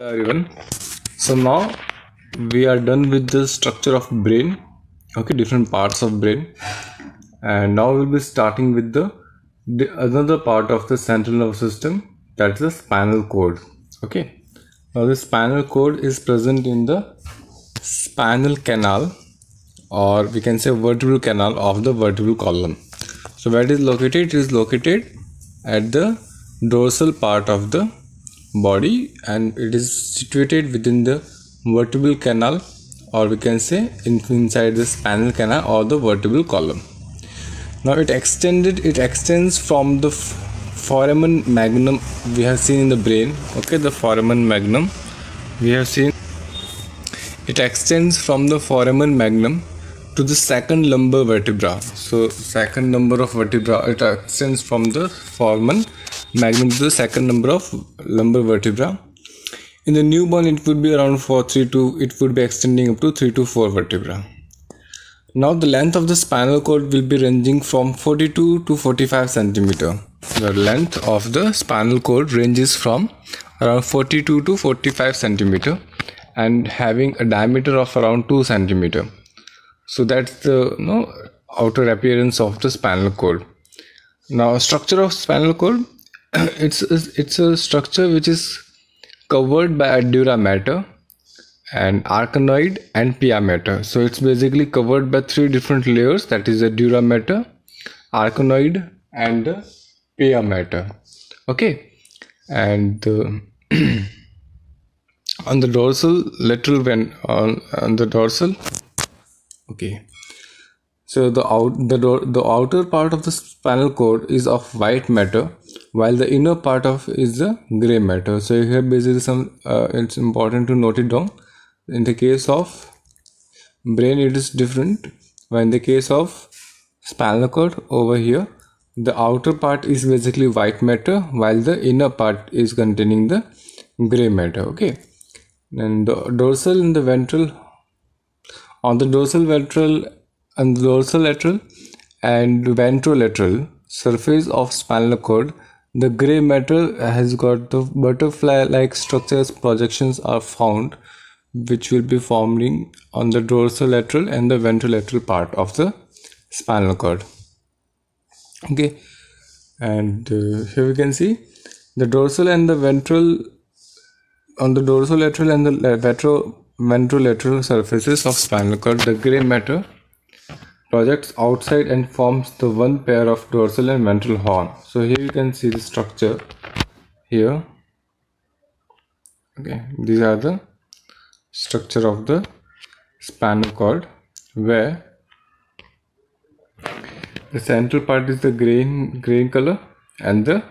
Everyone, so now we are done with the structure of brain, okay, different parts of brain, and now we'll be starting with the another part of the central nervous system, that's the spinal cord. Okay, now the spinal cord is present in the spinal canal, or we can say vertebral canal of the vertebral column. So where it is located? It is located at the dorsal part of the body, and it is situated within the vertebral canal, or we can say inside the spinal canal or the vertebral column. Now it extends from the foramen magnum we have seen in the brain. Okay, the foramen magnum we have seen, it extends from the foramen magnum to the second lumbar vertebra. So second number of vertebra, it extends from the foramen magnum to the second number of lumbar vertebra. In the newborn, it would be around it would be extending up to 3 to 4 vertebra. Now the length of the spinal cord will be ranging from 42 to 45 centimeter. The length of the spinal cord ranges from around 42 to 45 centimeter and having a diameter of around 2 centimeter. So that's the outer appearance of the spinal cord. Now structure of spinal cord, it's a structure which is covered by a dura mater and arachnoid and pia mater. So it's basically covered by 3 different layers, that is the dura mater, arachnoid and the pia mater. Okay, and on the dorsal lateral on the dorsal. Okay, so the outer part of the spinal cord is of white matter, while the inner part of is the gray matter. So here basically it's important to note it down. In the case of brain it is different, while in the case of spinal cord over here the outer part is basically white matter, while the inner part is containing the gray matter. Okay, and the dorsal and the ventral, on the dorsal ventral and the dorsolateral and ventrolateral surface of spinal cord, the gray matter has got the butterfly-like structures. Projections are found which will be forming on the dorsolateral and the ventrolateral part of the spinal cord. Okay, and here we can see the dorsal and the ventral, on the dorsolateral and the ventrolateral surfaces of spinal cord, the gray matter projects outside and forms the one pair of dorsal and ventral horn. So here you can see the structure here. Okay, these are the structure of the spinal cord, where the central part is the green color and the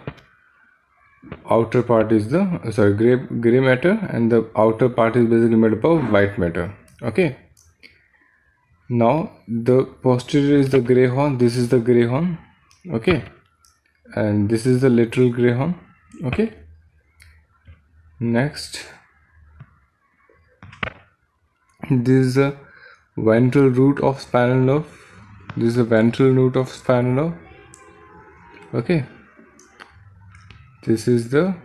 outer part is the gray matter, and the outer part is basically made up of white matter. Okay, now the posterior is the gray horn, this is the gray horn. Okay, and this is the lateral gray horn. Okay, next this is the ventral root of spinal nerve. This is the ventral root of spinal nerve. Okay, this is the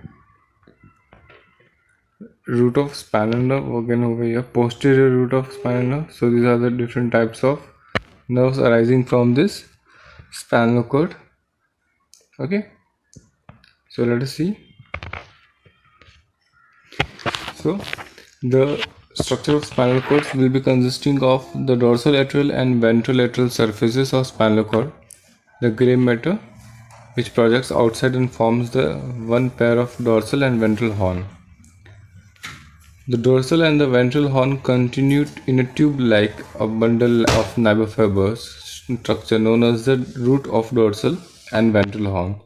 root of spinal nerve again over here, posterior root of spinal nerve. So these are the different types of nerves arising from this spinal cord. Okay, so let us see. So the structure of spinal cords will be consisting of the dorsolateral and ventrolateral surfaces of spinal cord, the gray matter which projects outside and forms the one pair of dorsal and ventral horn. The dorsal and the ventral horn continue in a tube-like bundle of nibofibers structure known as the root of dorsal and ventral horn.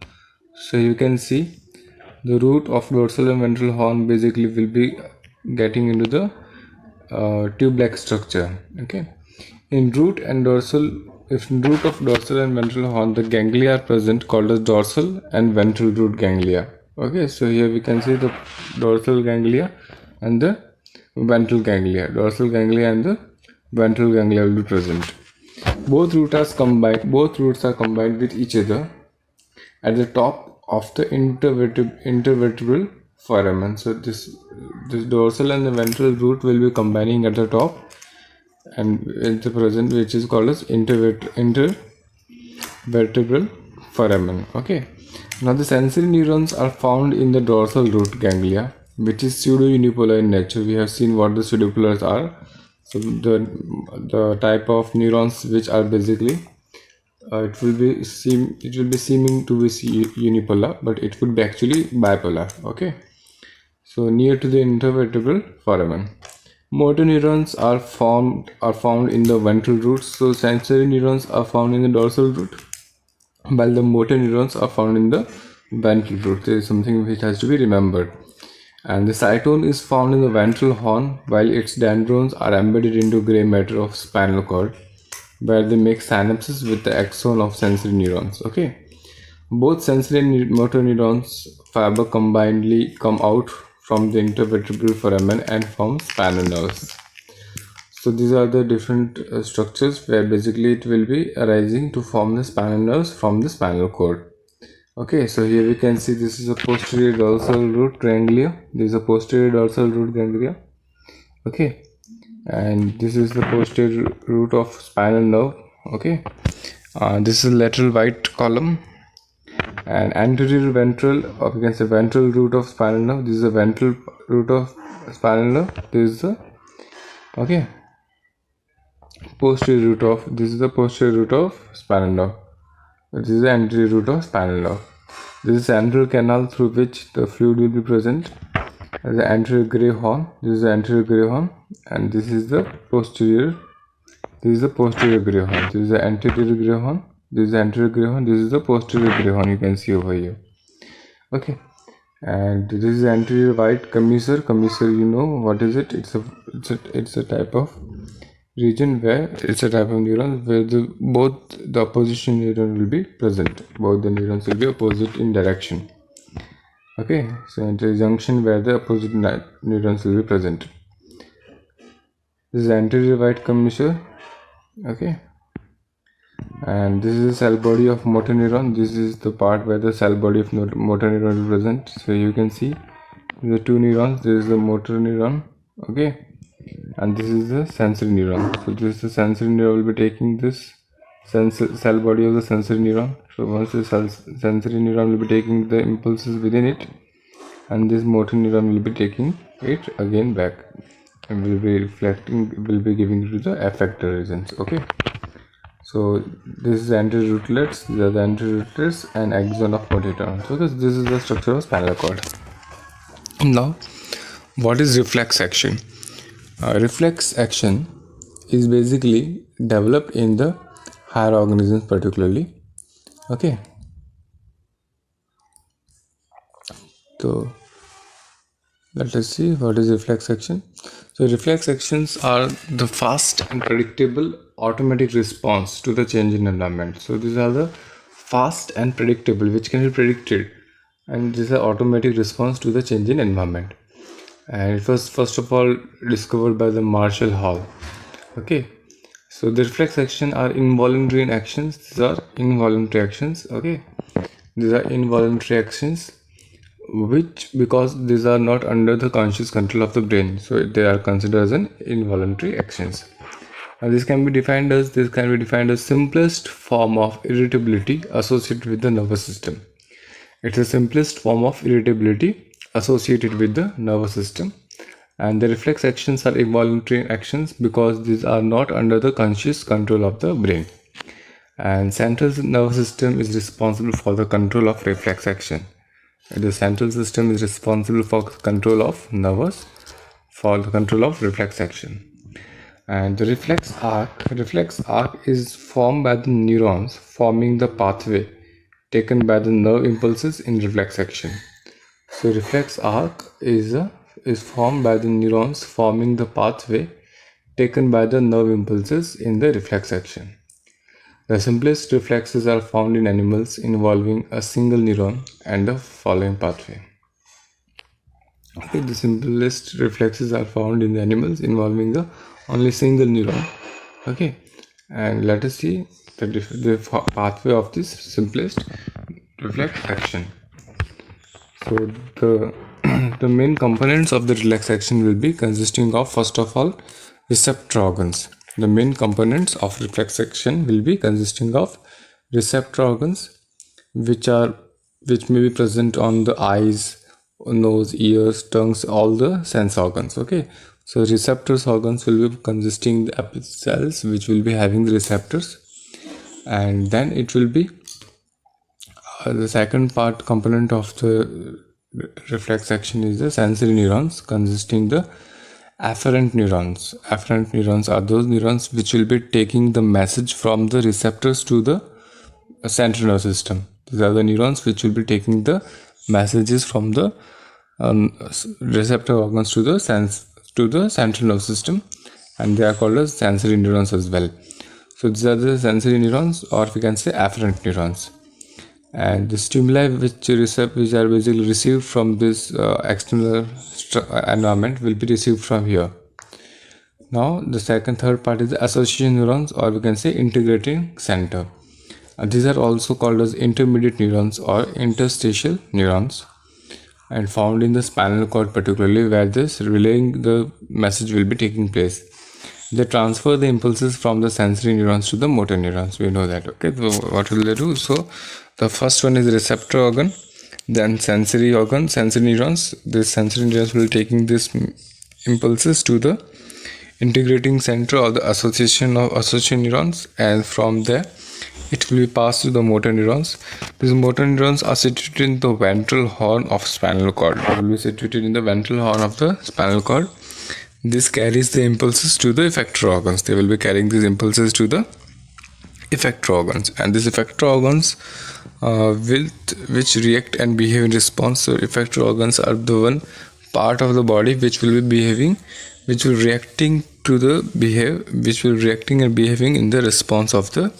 So you can see the root of dorsal and ventral horn basically will be getting into the tube-like structure. Okay, in root of dorsal and ventral horn, the ganglia are present called as dorsal and ventral root ganglia. Okay, so here we can see the dorsal ganglia and the ventral ganglia. Dorsal ganglia and the ventral ganglia will be present. Both roots are combined with each other at the top of the intervertebral foramen. So this dorsal and the ventral root will be combining at the top, and at the present, which is called as intervertebral foramen. Okay. Now the sensory neurons are found in the dorsal root ganglia, which is pseudo-unipolar in nature. We have seen what the pseudopolars are. So the type of neurons which are basically it will be seeming to be unipolar, but it would be actually bipolar. Okay. So near to the intervertebral foramen. Motor neurons are found in the ventral roots. So sensory neurons are found in the dorsal root, while the motor neurons are found in the ventral root. There is something which has to be remembered. And the cytone is found in the ventral horn, while its dendrons are embedded into gray matter of spinal cord, where they make synapses with the axon of sensory neurons. Okay. Both sensory and motor neurons fiber combinedly come out from the intervertebral foramen and form spinal nerves. So these are the different structures where basically it will be arising to form the spinal nerves from the spinal cord. Okay, so here we can see this is a posterior dorsal root ganglia. This is a posterior dorsal root ganglia. Okay, and this is the posterior root of spinal nerve. Okay, this is lateral white column, and anterior ventral, or we can say ventral root of spinal nerve. This is the ventral root of spinal nerve. This is the posterior root of, this is the posterior root of spinal nerve. This is the anterior root of spinal nerve. This is the central canal through which the fluid will be present. The anterior gray horn. This is the anterior gray horn, and this is the posterior. This is the posterior gray horn. This is the anterior gray horn. This is the anterior gray horn. This is the posterior gray horn. You can see over here. Okay, and this is the anterior white commissure. Commissure, you know what is it? It's a type of region where it's a type of neuron where both the opposition neuron will be present. Both the neurons will be opposite in direction. Okay, so it's a junction where the opposite neurons will be present. This is anterior white commissure. Okay, and this is the cell body of motor neuron. This is the part where the cell body of motor neuron is present. So you can see the two neurons. This is the motor neuron. Okay, and this is the sensory neuron. So this is the sensory neuron will be taking this cell body of the sensory neuron. So once the sensory neuron will be taking the impulses within it, and this motor neuron will be taking it again back, and will be reflecting, will be giving to the effector regions. Okay, so this is the anterior rootlets. These are the anterior rootlets and axon of motor neuron. So this is the structure of spinal cord. Now, what is reflex action? Reflex action is basically developed in the higher organisms particularly. Okay, so let us see what is reflex action. So reflex actions are the fast and predictable automatic response to the change in environment. So these are the fast and predictable, which can be predicted, and this is an automatic response to the change in environment. And it was first of all discovered by the Marshall Hall. Okay, so the reflex action are involuntary actions. These are involuntary actions. Okay, these are involuntary actions which, because these are not under the conscious control of the brain, so they are considered as an involuntary actions. And this can be defined as simplest form of irritability associated with the nervous system. It's the simplest form of irritability associated with the nervous system, and the reflex actions are involuntary actions because these are not under the conscious control of the brain, and central nervous system is responsible for the control of reflex action. The central system is responsible for control of reflex action. And the reflex arc is formed by the neurons forming the pathway taken by the nerve impulses in reflex action. So reflex arc is formed by the neurons forming the pathway taken by the nerve impulses in the reflex action. The simplest reflexes are found in animals involving a single neuron and the following pathway. Okay, the simplest reflexes are found in the animals involving the only single neuron. Okay, and let us see the pathway of this simplest reflex action. So the the main components of the reflex action will be consisting of, first of all, receptor organs. The main components of reflex action will be consisting of receptor organs, which may be present on the eyes, nose, ears, tongues, all the sense organs. Okay, so receptors organs will be consisting the cells which will be having the receptors, and then it will be the second part component of the reflex action is the sensory neurons, consisting the afferent neurons. Afferent neurons are those neurons which will be taking the message from the receptors to the central nervous system. These are the neurons which will be taking the messages from the receptor organs to the central nervous system, and they are called as sensory neurons as well. So these are the sensory neurons, or we can say afferent neurons. And the stimuli which are basically received from this external environment will be received from here. Now the third part is the association neurons, or we can say integrating center. These are also called as intermediate neurons or interstitial neurons, and found in the spinal cord particularly, where this relaying the message will be taking place. They transfer the impulses from the sensory neurons to the motor neurons. We know that. Okay, so what will they do? So the first one is receptor organ, then sensory organ, sensory neurons. This sensory neurons will taking this impulses to the integrating center or the association neurons, and from there it will be passed to the motor neurons. These motor neurons are situated in the ventral horn of spinal cord. They will be situated in the ventral horn of the spinal cord. This carries the impulses to the effector organs. They will be carrying these impulses to the effector organs, and these effector organs which react and behave in response. So effector organs are the one part of the body which will be behaving, which will reacting and behaving in the response of the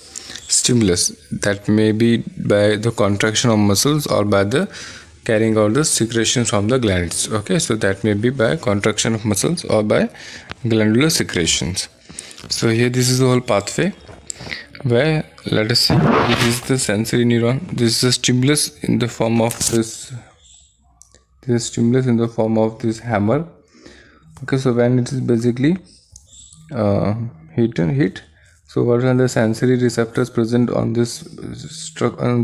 stimulus. That may be by the contraction of muscles or by the carrying out the secretion from the glands. Okay, so that may be by contraction of muscles or by glandular secretions. So here this is the whole pathway, where let us see, this is the sensory neuron. This is a stimulus in the form of this hammer. Okay, so when it is basically hit, so what are the sensory receptors present on this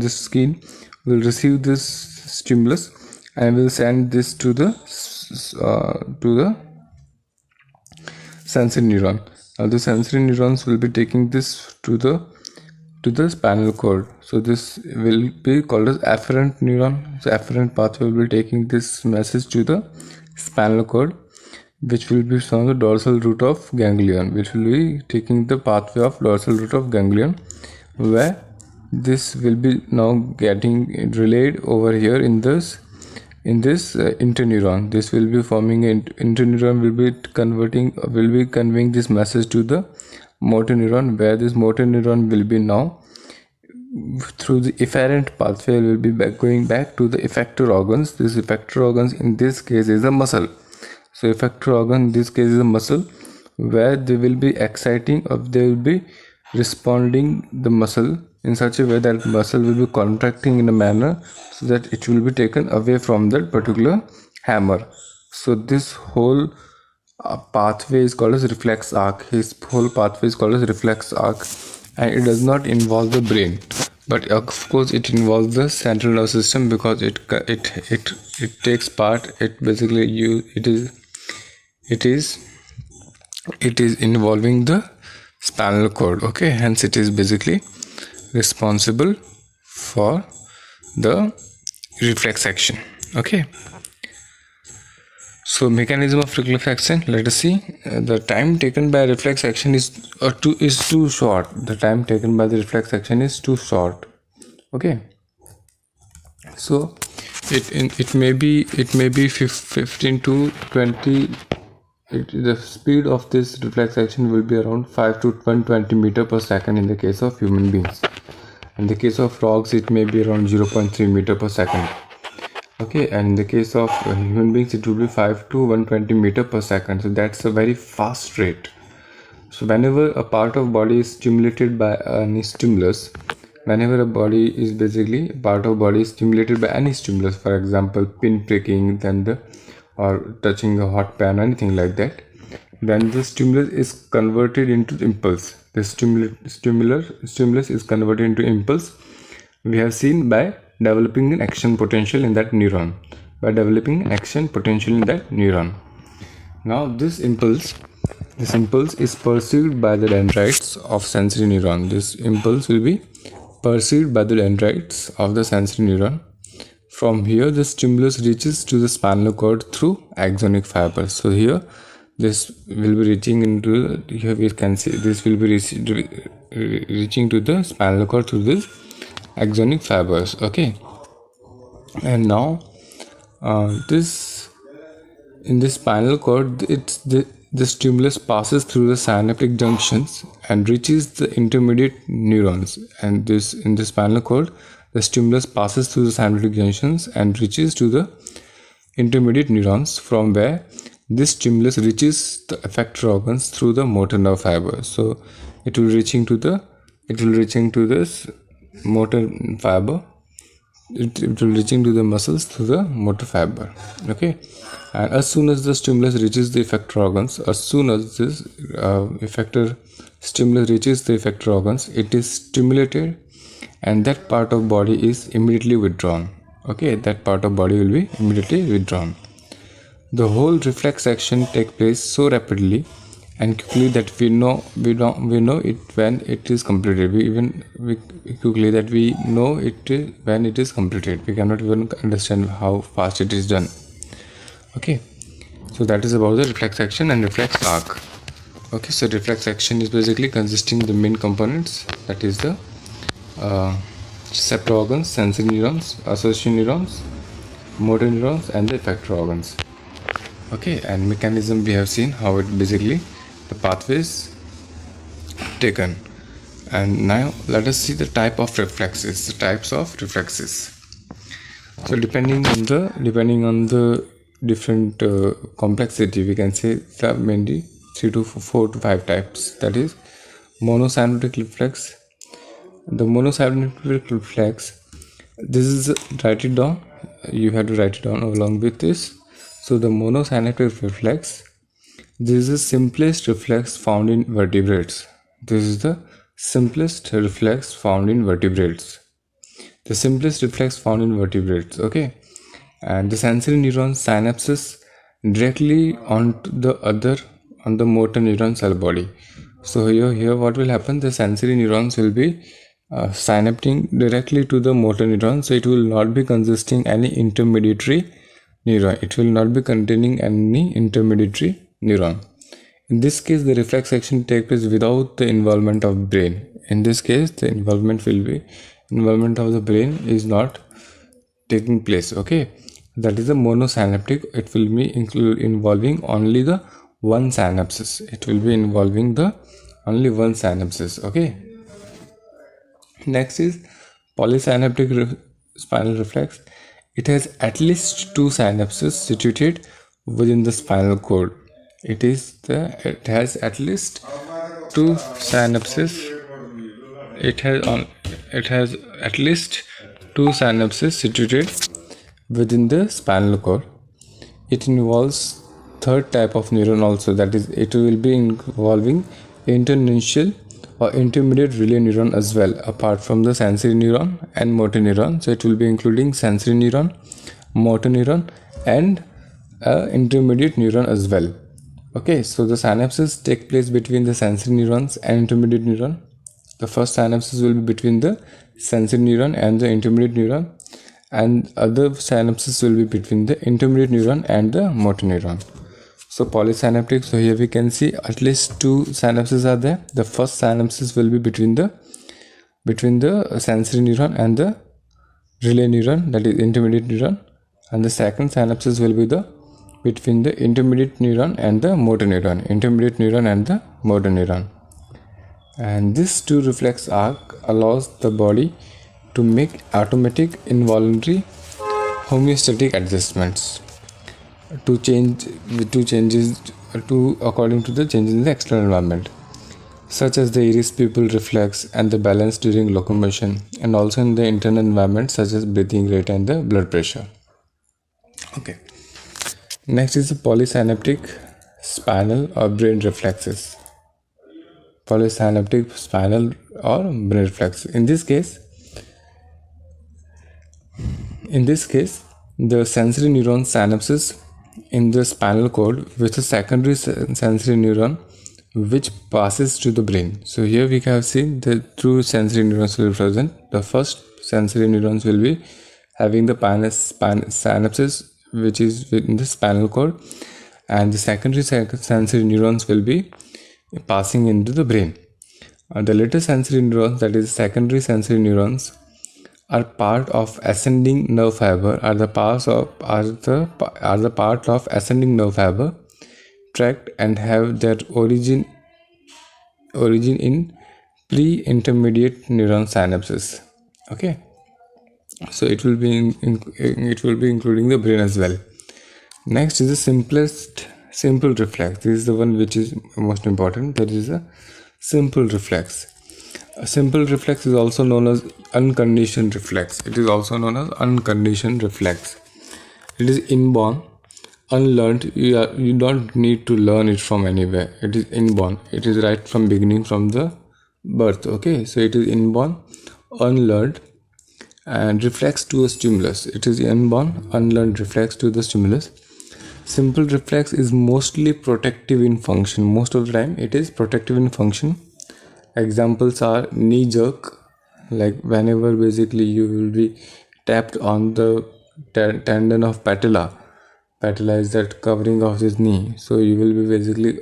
skin will receive this stimulus and will send this to the sensory neuron. Now the sensory neurons will be taking this to the spinal cord. So this will be called as afferent neuron. So afferent pathway will be taking this message to the spinal cord, which will be from the dorsal root of ganglion, which will be taking the pathway of dorsal root of ganglion, where this will be now getting relayed over here in this interneuron. This will be forming an interneuron, will be conveying this message to the motor neuron, where this motor neuron will be now through the efferent pathway will be going back to the effector organs. This effector organs in this case is a muscle. So effector organ in this case is a muscle, where they will be exciting, or they will be responding the muscle in such a way that muscle will be contracting in a manner so that it will be taken away from that particular hammer. So this whole pathway is called as reflex arc. His whole pathway is called as reflex arc, and it does not involve the brain, but of course it involves the central nervous system, because it takes part. It basically it is involving the spinal cord. Okay, hence it is basically responsible for the reflex action. Okay, so mechanism of reflex action, let us see. The time taken by reflex action is too short. The time taken by the reflex action is too short. Okay, so it may be 15 to 20. The speed of this reflex action will be around 5 to 120 meter per second in the case of human beings. In the case of frogs, it may be around 0.3 meter per second. Okay, and in the case of human beings, it will be 5 to 120 meter per second. So that's a very fast rate. So whenever a part of body is stimulated by any stimulus, whenever a body is basically part of body is stimulated by any stimulus, for example pin pricking, then the or touching a hot pan, anything like that, then the stimulus is converted into impulse. The stimulus is converted into impulse. We have seen by developing an action potential in that neuron. Now this impulse is perceived by the dendrites of sensory neuron. This impulse will be perceived by the dendrites of the sensory neuron. From here, the stimulus reaches to the spinal cord through axonic fibers. So here, this will be reaching into, here we can see this will be reaching to the spinal cord through this axonic fibers. Okay, and now in the spinal cord, the stimulus passes through the synaptic junctions and reaches the intermediate neurons. And this in the spinal cord, the stimulus passes through the synaptic junctions and reaches to the intermediate neurons, from where this stimulus reaches the effector organs through the motor nerve fiber. So it will reaching to this motor fiber. It will reaching to the muscles through the motor fiber. Okay, and as soon as the stimulus reaches the effector organs, as soon as this effector stimulus reaches the effector organs, it is stimulated, and that part of body is immediately withdrawn. Okay, that part of body will be immediately withdrawn. The whole reflex action takes place so rapidly and quickly that we know it when it is completed. We quickly that we know it when it is completed. We cannot even understand how fast it is done. Okay, so that is about the reflex action and reflex arc. Okay, so reflex action is basically consisting of the main components, that is the receptor organs, sensory neurons, association neurons, motor neurons, and the effector organs. Okay, and mechanism we have seen how it basically the pathways taken. And now let us see the types of reflexes. So depending on the different complexity, we can say there are mainly 3 to 4 to 5 types. That is monosynaptic reflex. The monosynaptic reflex, this is, write it down, you have to write it down along with this. So the monosynaptic reflex, this is the simplest reflex found in vertebrates. The simplest reflex found in vertebrates. Okay, and the sensory neuron synapses directly on the motor neuron cell body. So here what will happen? The sensory neurons will be synapting directly to the motor neuron. So it will not be consisting any intermediary neuron. It will not be containing any intermediary neuron. In this case, the reflex action takes place without the involvement of brain. In this case, the involvement of the brain is not taking place. Okay, that is a monosynaptic. It will be involving only the one synapses. Okay, next is polysynaptic spinal reflex. It has at least 2 synapses situated within the spinal cord. It has at least 2 synapses. It has at least 2 synapses situated within the spinal cord. It involves third type of neuron also, that is, it will be involving interinitial or intermediate relay neuron as well, apart from the sensory neuron and motor neuron. So it will be including sensory neuron, motor neuron, and intermediate neuron as well. Okay, so the synapses take place between the sensory neurons and intermediate neuron. The first synapses will be between the sensory neuron and the intermediate neuron, and other synapses will be between the intermediate neuron and the motor neuron. So polysynaptic, so here we can see at least 2 synapses are there. The first synapses will be between the sensory neuron and the relay neuron, that is intermediate neuron, and the second synapses will be between the intermediate neuron and the motor neuron, And this 2 reflex arc allows the body to make automatic involuntary homeostatic adjustments according to the changes in the external environment. such as the iris pupil reflex and the balance during locomotion, and also in the internal environment such as breathing rate and the blood pressure. Okay. Next is the polysynaptic spinal or brain reflexes. Polysynaptic spinal or brain reflex. In this case, the sensory neuron synapses in the spinal cord with a secondary sensory neuron which passes to the brain. So here we have seen the two sensory neurons will be present. The first sensory neurons will be having the synapses which is within the spinal cord, and the secondary sensory neurons will be passing into the brain. The later sensory neurons, that is secondary sensory neurons, are part of ascending nerve fiber, are the part of ascending nerve fiber tract and have their origin in pre-intermediate neuron synapses. Okay, so it will be including the brain as well. Next is the simple reflex. This is the one which is most important. That is a simple reflex. A simple reflex is also known as unconditioned reflex. It is inborn, unlearned. You don't need to learn it from anywhere. It is inborn. It is right from beginning, from the birth. Okay, so it is inborn, unlearned, and reflex to a stimulus. It is inborn, unlearned reflex to the stimulus. Simple reflex is mostly protective in function. Most of the time it is protective in function. Examples are knee jerk, like whenever basically you will be tapped on the tendon of patella. Patella is that covering of this knee, so you will be basically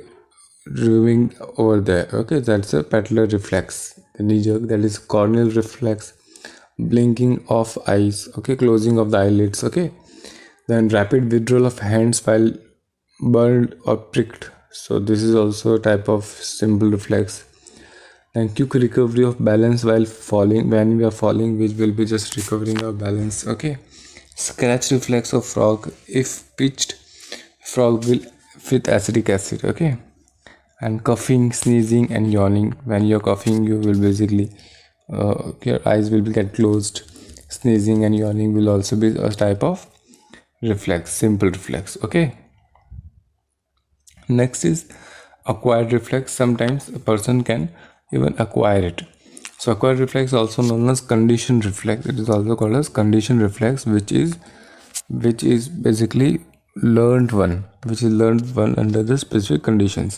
removing over there. Okay, that's a patellar reflex. The knee jerk, that is corneal reflex, blinking of eyes, okay, closing of the eyelids. Okay, then rapid withdrawal of hands while burned or pricked, so this is also a type of simple reflex. Then quick recovery of balance while falling, when we are falling, which will be just recovering our balance. Okay, scratch reflex of frog, if pitched, frog will with acetic acid. Okay, and coughing, sneezing and yawning. When you're coughing, you will basically your eyes will get closed. Sneezing and yawning will also be a type of reflex, simple reflex. Okay, next is acquired reflex. Sometimes a person can even acquire it. So acquired reflex, also known as conditioned reflex. It is also called as conditioned reflex, which is basically learned one under the specific conditions.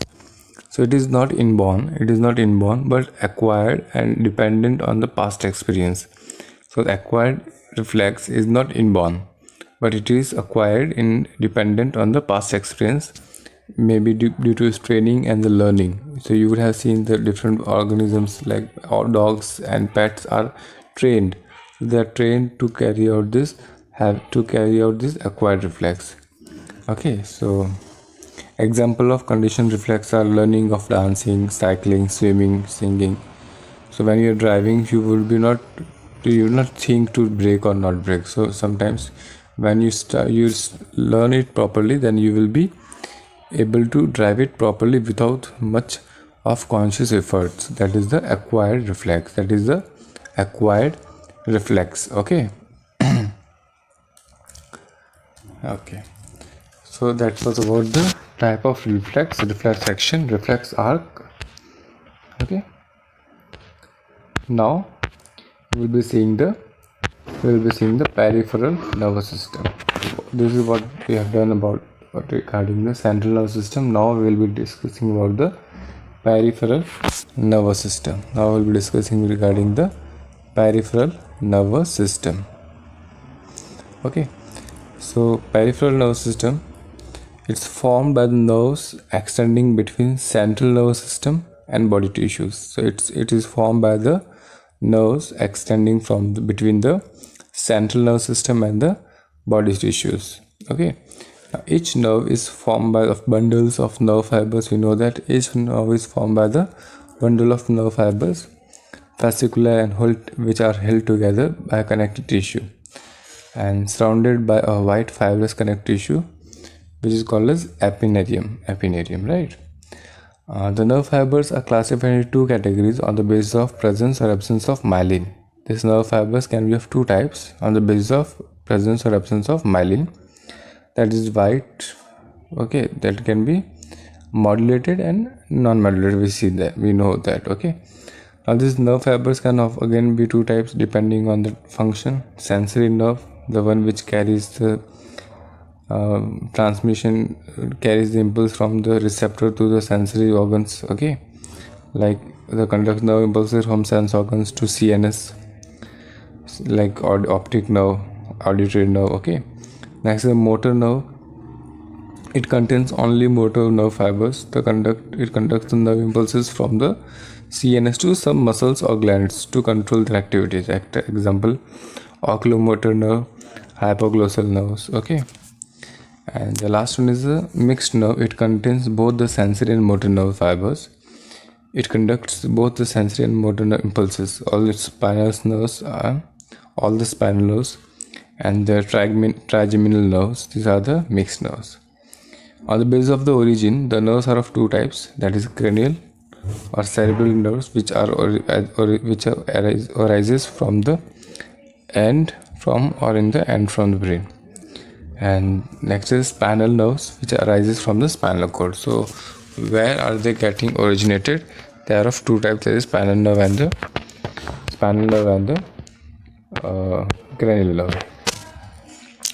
So it is not inborn, but acquired and dependent on the past experience. So the acquired reflex is not inborn, but it is acquired in dependent on the past experience, maybe due to training and the learning. So you would have seen the different organisms like dogs and pets are trained. They are trained to carry out this acquired reflex. Okay, so example of conditioned reflex are learning of dancing, cycling, swimming, singing. So when you are driving, you will not think to brake or not brake. So sometimes when you learn it properly, then you will be able to drive it properly without much of conscious efforts. That is the acquired reflex. Okay. Okay, so that was about the type of reflex section, reflex arc. Okay, now we'll be seeing the peripheral nervous system. This is what we have done about regarding the central nervous system. Now we will be discussing about the peripheral nervous system. Okay, so peripheral nervous system, it's formed by the nerves extending between central nervous system and body tissues. So it is formed by the nerves extending between the central nervous system and the body tissues. Okay, now each nerve is formed by bundles of nerve fibers. We know that each nerve is formed by the bundle of nerve fibers, fascicula and which are held together by connective tissue and surrounded by a white fibrous connective tissue, which is called as epinerium, right? The nerve fibers are classified into two categories on the basis of presence or absence of myelin. These nerve fibers can be of two types on the basis of presence or absence of myelin. That is white, okay, that can be modulated and non-modulated. We know that, okay. Now these nerve fibers can again be two types depending on the function. Sensory nerve, the one which carries the transmission, carries the impulse from the receptor to the sensory organs, okay, like the conduct nerve impulses from sense organs to CNS, like optic nerve, auditory nerve, okay. Next is the motor nerve. It contains only motor nerve fibers. It conducts the nerve impulses from the CNS to some muscles or glands to control their activities. Example, oculomotor nerve, hypoglossal nerves, okay. And the last one is the mixed nerve. It contains both the sensory and motor nerve fibers. It conducts both the sensory and motor nerve impulses. All the spinal nerves and the trigeminal nerves. These are the mixed nerves. On the basis of the origin, the nerves are of two types. That is cranial or cerebral nerves, which arises from the end from the brain. And next is spinal nerves, which arises from the spinal cord. So where are they getting originated? They are of two types. There is spinal nerve and the cranial nerve.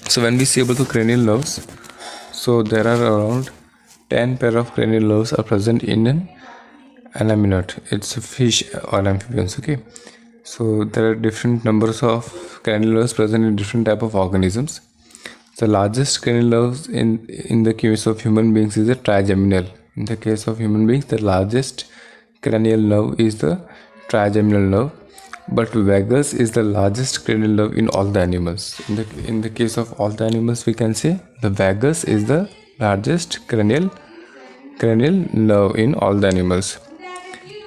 So when we see about the cranial nerves, so there are around 10 pair of cranial nerves are present in an anemone. It's a fish or amphibians, okay. So there are different numbers of cranial nerves present in different type of organisms. The largest cranial nerves in the case of human beings is the trigeminal. In the case of human beings, the largest cranial nerve is the trigeminal nerve, but vagus is the largest cranial nerve in all the animals. In the case of all the animals, we can say the vagus is the largest cranial nerve in all the animals.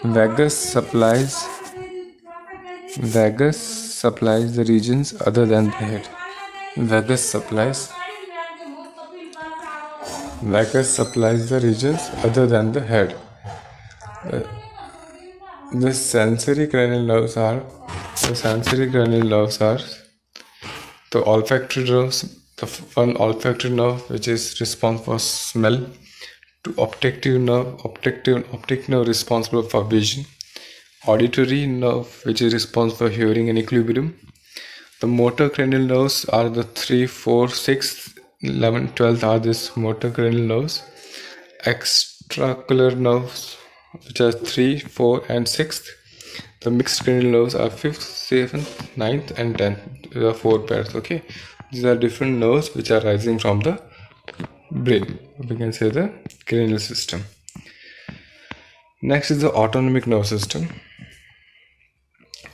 Vagus supplies the regions other than the head. Vagus supplies the regions other than the head. The sensory cranial nerves are the olfactory nerves, the one olfactory nerve which is responsible for smell, to optic nerve responsible for vision, auditory nerve which is responsible for hearing and equilibrium. The motor cranial nerves are the 3, 4, 6, 11, 12 are these motor cranial nerves. Extraocular nerves, which are 3, 4 and 6th. The mixed cranial nerves are 5th, 7th, 9th and 10th. There are 4 pairs, okay. These are different nerves which are rising from the brain. We can say the cranial system. Next is the autonomic nerve system.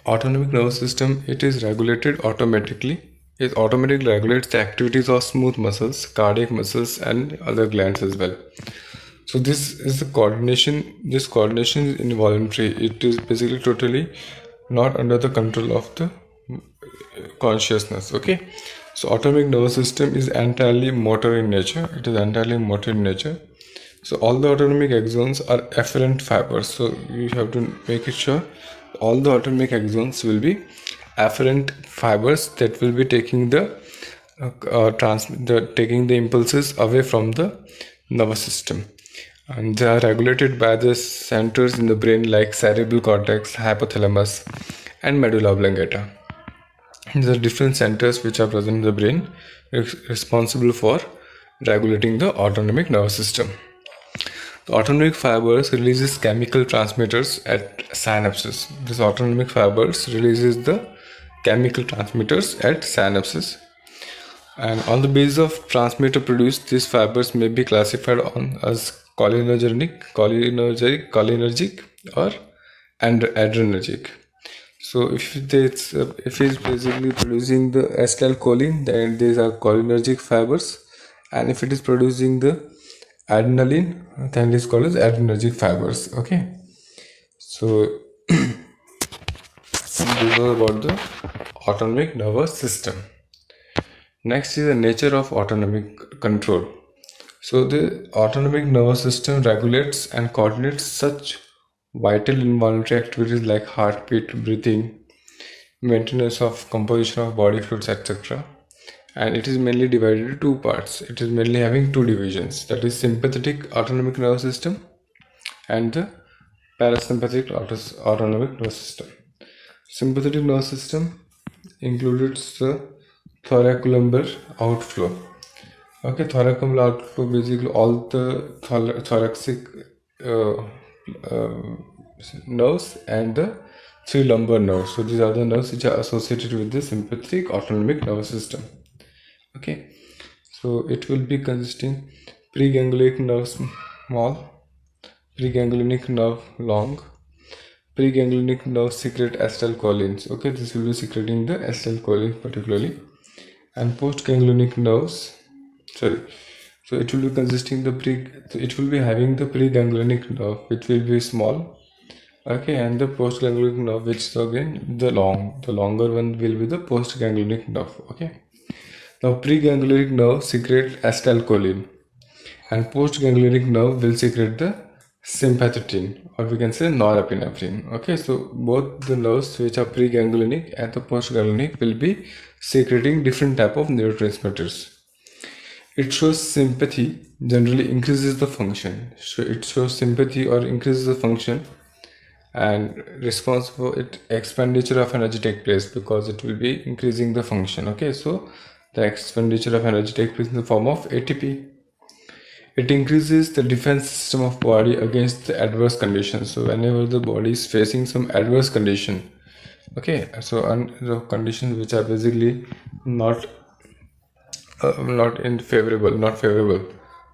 Autonomic nervous system, it is regulated automatically. It automatically regulates the activities of smooth muscles, cardiac muscles and other glands as well. So this is the coordination. This coordination is involuntary. It is basically totally not under the control of the consciousness, okay. So autonomic nervous system is entirely motor in nature. So all the autonomic axons are afferent fibers. So you have to make it sure all the autonomic axons will be afferent fibers that will be taking the impulses away from the nervous system, and they are regulated by the centers in the brain like cerebral cortex, hypothalamus and medulla oblongata. These are different centers which are present in the brain responsible for regulating the autonomic nervous system. The autonomic fibers releases chemical transmitters at synapses. This autonomic fibers releases the chemical transmitters at synapses. And on the basis of transmitter produced, these fibers may be classified as cholinergic or adrenergic. So if it's basically producing the acetylcholine, then these are cholinergic fibers, and if it is producing the adrenaline, then it is called as adrenergic fibers, okay. So this is about the autonomic nervous system. Next is the nature of autonomic control. So the autonomic nervous system regulates and coordinates such vital involuntary activities like heartbeat, breathing, maintenance of composition of body fluids, etc. And it is mainly divided into two parts. It is mainly having two divisions, that is sympathetic autonomic nervous system and the parasympathetic autonomic nervous system. Sympathetic nervous system includes the thoracolumbar outflow. Okay, thoracolumbar outflow, basically all the thoracic nerves and the three lumbar nerves. So these are the nerves which are associated with the sympathetic autonomic nervous system. Okay, so it will be consisting preganglionic nerve small, preganglionic nerve long, preganglionic nerve secrete acetylcholines. Okay, this will be secreting the acetylcholines particularly, and postganglionic nerves. So it will be consisting it will be having the preganglionic nerve, which will be small. Okay, and the postganglionic nerve, which is again the longer one will be the postganglionic nerve. Okay. Now preganglionic nerve secrete acetylcholine and postganglionic nerve will secrete the sympathetics, or we can say norepinephrine. Okay, so both the nerves which are preganglionic and the postganglionic will be secreting different type of neurotransmitters. It shows sympathy generally increases the function. So it shows sympathy or increases the function, and response for it expenditure of energy take place because it will be increasing the function. Okay, so the expenditure of energy takes place in the form of ATP. It increases the defense system of body against the adverse conditions. So whenever the body is facing some adverse condition, okay, so the conditions which are basically not favorable.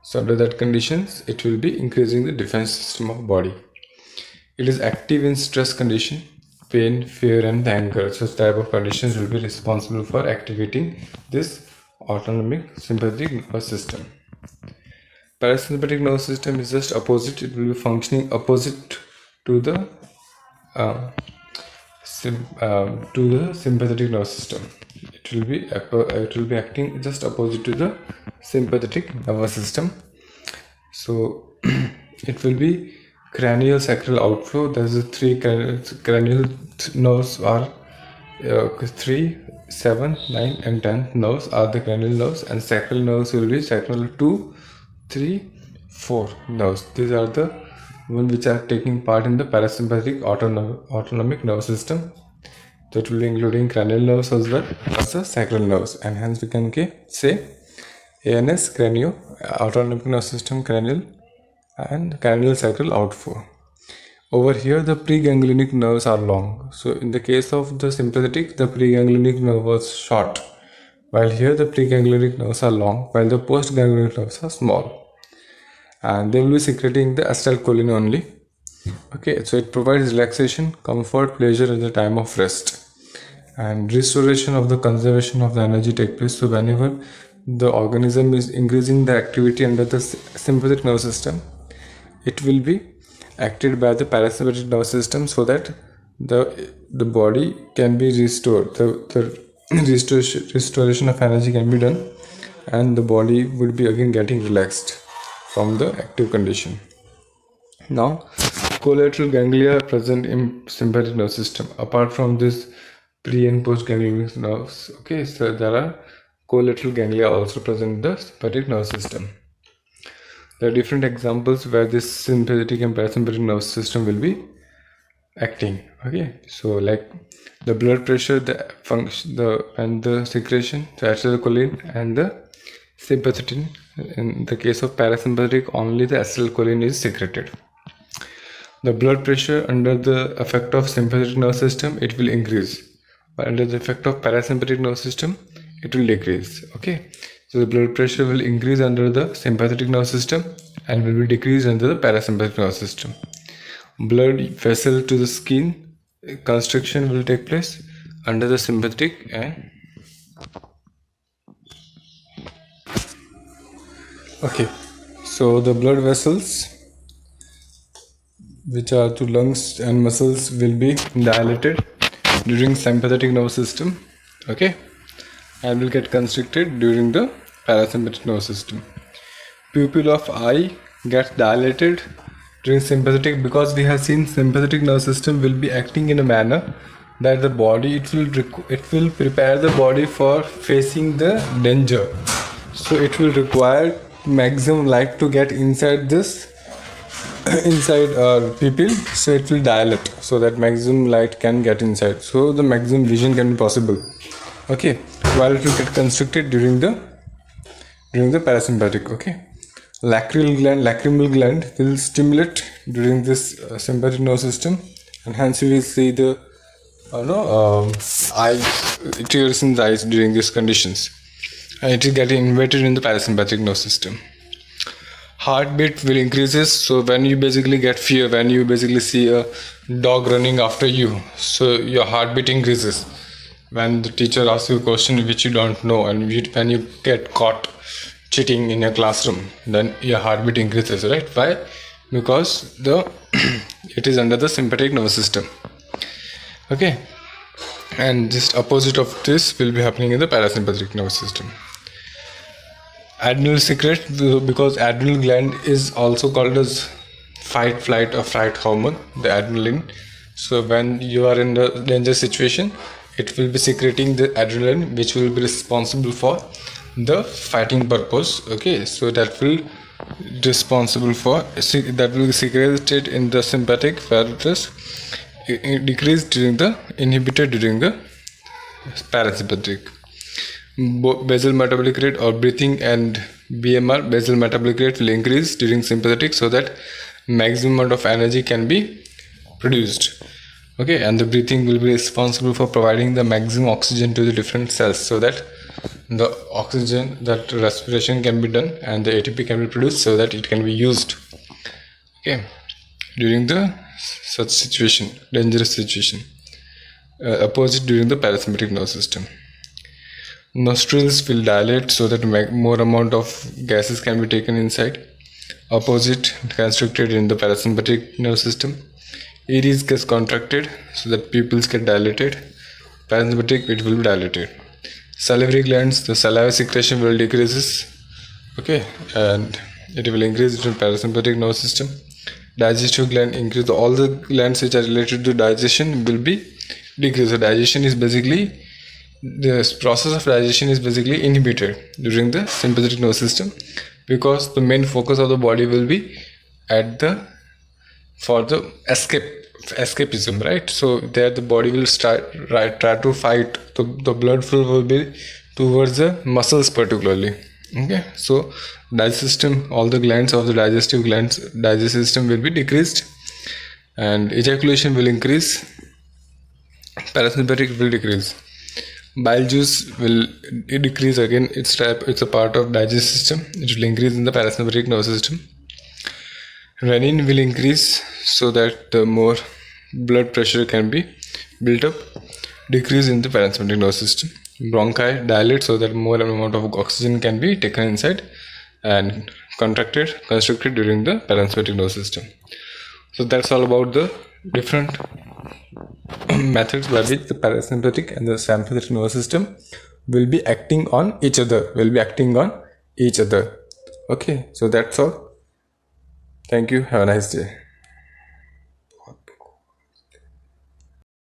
So under that conditions, it will be increasing the defense system of body. It is active in stress condition, pain, fear, and anger. Such type of conditions will be responsible for activating this autonomic sympathetic nervous system. Parasympathetic nervous system is just opposite. It will be functioning opposite to the sympathetic nervous system. It will be acting just opposite to the sympathetic nervous system. So it will be cranial sacral outflow. There's a three cranial nerves are 3, 7, 9, and 10 nerves are the cranial nerves, and sacral nerves will be sacral 2, 3, 4 nerves. These are the ones which are taking part in the parasympathetic autonomic nervous system. That will be including cranial nerves as well as the sacral nerves, and hence we can say ANS, cranio, autonomic nervous system, cranial, and cranial sacral outflow. Over here the preganglionic nerves are long. So in the case of the sympathetic, the preganglionic nerve was short, while here the preganglionic nerves are long, while the postganglionic nerves are small, and they will be secreting the acetylcholine only. Okay, so it provides relaxation, comfort, pleasure at the time of rest, and restoration of the conservation of the energy take place. So whenever the organism is increasing the activity under the sympathetic nervous system, it will be acted by the parasympathetic nervous system, so that the body can be restored, the restoration of energy can be done, and the body would be again getting relaxed from the active condition. Now collateral ganglia are present in sympathetic nervous system. Apart from this pre and post ganglionic nerves, okay, so there are collateral ganglia also present in the sympathetic nervous system. There are different examples where this sympathetic and parasympathetic nervous system will be acting. Okay, so like the blood pressure, the function, and the secretion, the acetylcholine and the sympathetin. In the case of parasympathetic, only the acetylcholine is secreted. The blood pressure under the effect of sympathetic nervous system, it will increase, but under the effect of parasympathetic nervous system, it will decrease. Okay, so the blood pressure will increase under the sympathetic nervous system and will be decreased under the parasympathetic nervous system. Blood vessel to the skin constriction will take place under the sympathetic and okay, so the blood vessels which are to lungs and muscles will be dilated during sympathetic nervous system, okay, and will get constricted during the parasympathetic nervous system. pupil of eye gets dilated during sympathetic, because we have seen sympathetic nervous system will be acting in a manner that the body it will prepare the body for facing the danger. So it will require maximum light to get inside this inside pupil, so it will dilate so that maximum light can get inside, so the maximum vision can be possible. Okay, while it will get constricted during the parasympathetic. Okay, lacrimal gland will stimulate during this sympathetic nervous system, and hence you will see the eye tears in the eyes during these conditions, and it is getting inverted in the parasympathetic nervous system. Heartbeat will increases, so when you basically get fear, when you basically see a dog running after you, so your heartbeat increases. When the teacher asks you a question which you don't know, and when you get caught cheating in your classroom, then your heartbeat increases, right? Why? Because it is under the sympathetic nervous system. Okay, and just opposite of this will be happening in the parasympathetic nervous system. Adrenal secrete, because adrenal gland is also called as fight, flight or fright hormone, the adrenaline. So when you are in the danger situation, it will be secreting the adrenaline, which will be responsible for the fighting purpose. Okay, so that will be secreted in the sympathetic, where it is inhibited during the parasympathetic. Basal metabolic rate or breathing and BMR, basal metabolic rate, will increase during sympathetic, so that maximum amount of energy can be produced. Okay, and the breathing will be responsible for providing the maximum oxygen to the different cells, so that the oxygen, that respiration can be done and the ATP can be produced, so that it can be used. Okay, during the such situation, dangerous situation. Opposite during the parasympathetic nervous system. Nostrils will dilate so that more amount of gases can be taken inside. Opposite, constricted in the parasympathetic nervous system. Iris gets contracted so that pupils get dilated. Parasympathetic, it will be dilated. Salivary glands, the saliva secretion will decreases. Okay, and it will increase in parasympathetic nervous system. Digestive gland increase. All the glands which are related to digestion will be decreased. So digestion is basically, the process of digestion is basically inhibited during the sympathetic nervous system, because the main focus of the body will be for the escapism, right? So there the body will try to fight. The blood flow will be towards the muscles particularly. Okay, so digestive system, all the glands of the digestive system will be decreased, and ejaculation will increase. Parasympathetic will decrease. Bile juice will decrease again. It's a part of digestive system. It will increase in the parasympathetic nervous system. Renin will increase so that the more blood pressure can be built up. Decrease in the parasympathetic nervous system. Bronchi dilate so that more amount of oxygen can be taken inside, and constricted during the parasympathetic nervous system. So that's all about the different methods by which the parasympathetic and the sympathetic nervous system will be acting on each other. Okay, so that's all. Thank you. Have a nice day.